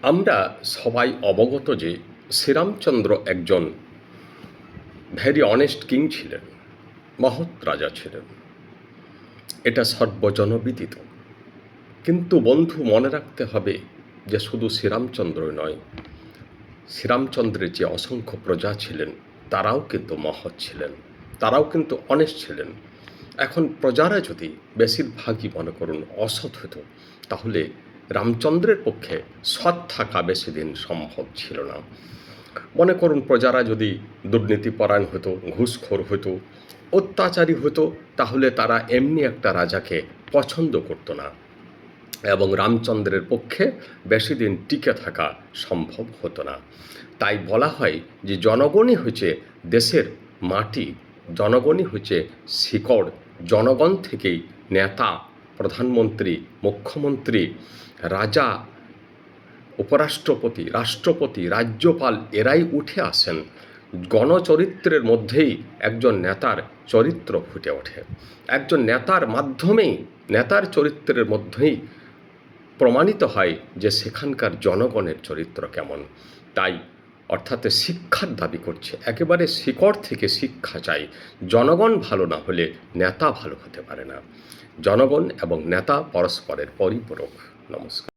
আমরা সবাই অবগত যে শ্রীরামচন্দ্র একজন ভেরি অনেস্ট কিং ছিলেন, মহৎ রাজা ছিলেন, এটা সর্বজনবিদিত। কিন্তু বন্ধু, মনে রাখতে হবে যে শুধু শ্রীরামচন্দ্রই নয়, শ্রীরামচন্দ্রের যে অসংখ্য প্রজা ছিলেন তারাও কিন্তু মহৎ ছিলেন, তারাও কিন্তু অনেস্ট ছিলেন। এখন প্রজারা যদি বেশিরভাগই মনে করুন অসৎ হতো, তাহলে রামচন্দ্রের পক্ষে সৎ থাকা বেশি দিন সম্ভব ছিল না। মনে করুন প্রজারা যদি দুর্নীতিপরায়ণ হতো, ঘুষখোর হতো, অত্যাচারী হতো, তাহলে তারা এমনি একটা রাজাকে পছন্দ করতো না এবং রামচন্দ্রের পক্ষে বেশি দিন টিকে থাকা সম্ভব হতো না। তাই বলা হয় যে জনগণই হচ্ছে দেশের মাটি, জনগণই হচ্ছে শিকড়, জনগণ থেকেই নেতা, প্রধানমন্ত্রী, মুখ্যমন্ত্রী, রাজা, উপরাষ্ট্রপতি, রাষ্ট্রপতি, রাজ্যপাল এরাই উঠে আসেন। গণচরিত্রের মধ্যেই একজন নেতার চরিত্র ফুটে ওঠে। একজন নেতার মাধ্যমেই, নেতার চরিত্রের মধ্যেই প্রমাণিত হয় যে সেখানকার জনগণের চরিত্র কেমন। তাই অর্থাৎ শিক্ষার দাবি করছে, একেবারে শিকড় থেকে শিক্ষা চাই। জনগণ ভালো না হলে নেতা ভালো হতে পারে না। জনগণ এবং নেতা পরস্পরের পরিপূরক। নমস্কার।